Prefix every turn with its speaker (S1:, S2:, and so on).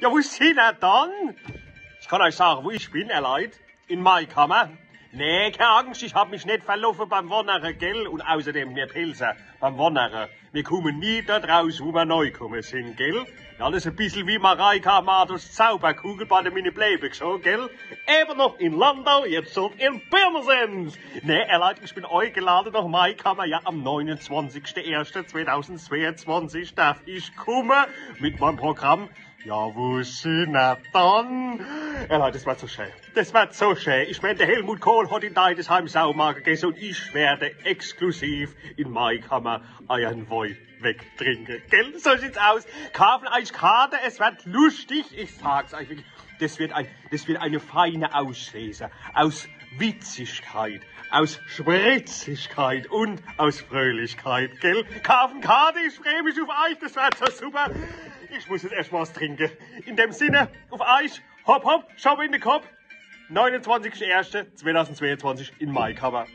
S1: Ja, wo sind er dann? Ich kann euch sagen, wo ich bin, Leute. In Maikammer. Nee, keine Angst, ich hab mich nicht verlaufen beim Wandern, gell? Und außerdem, wir Pilze beim Wandern. Wir kommen nie dort raus, wo wir neu gekommen sind, gell? Alles ein bisschen wie Mareike Amados Zauberkugel bei der Mini-Playback Show, gell? Eben noch in Landau, jetzt schon in Pirmasens. Nee, Leute, ich bin eingeladen nach Maikammer. Ja, am 29.01.2022 darf ich kommen mit meinem Programm. Ja, wo sind er dann? Leute, das wird so schön. Das wird so schön. Ich meine, der Helmut Kohl hat in Deidesheim Saumarkt gegessen und ich werde exklusiv in Maikammer euren Wein wegtrinken. Gell? So sieht's aus. Kaufen euch Karte, es wird lustig. Ich sag's euch wirklich. Das wird eine feine Auslese aus Witzigkeit, aus Spritzigkeit und aus Fröhlichkeit, gell? Kaufen Karte, ich freue mich auf euch, das wird so super. Ich muss jetzt erst was trinken. In dem Sinne, auf euch, hopp hopp, schau in den Kopf. 29.01.2022 in Maikammer.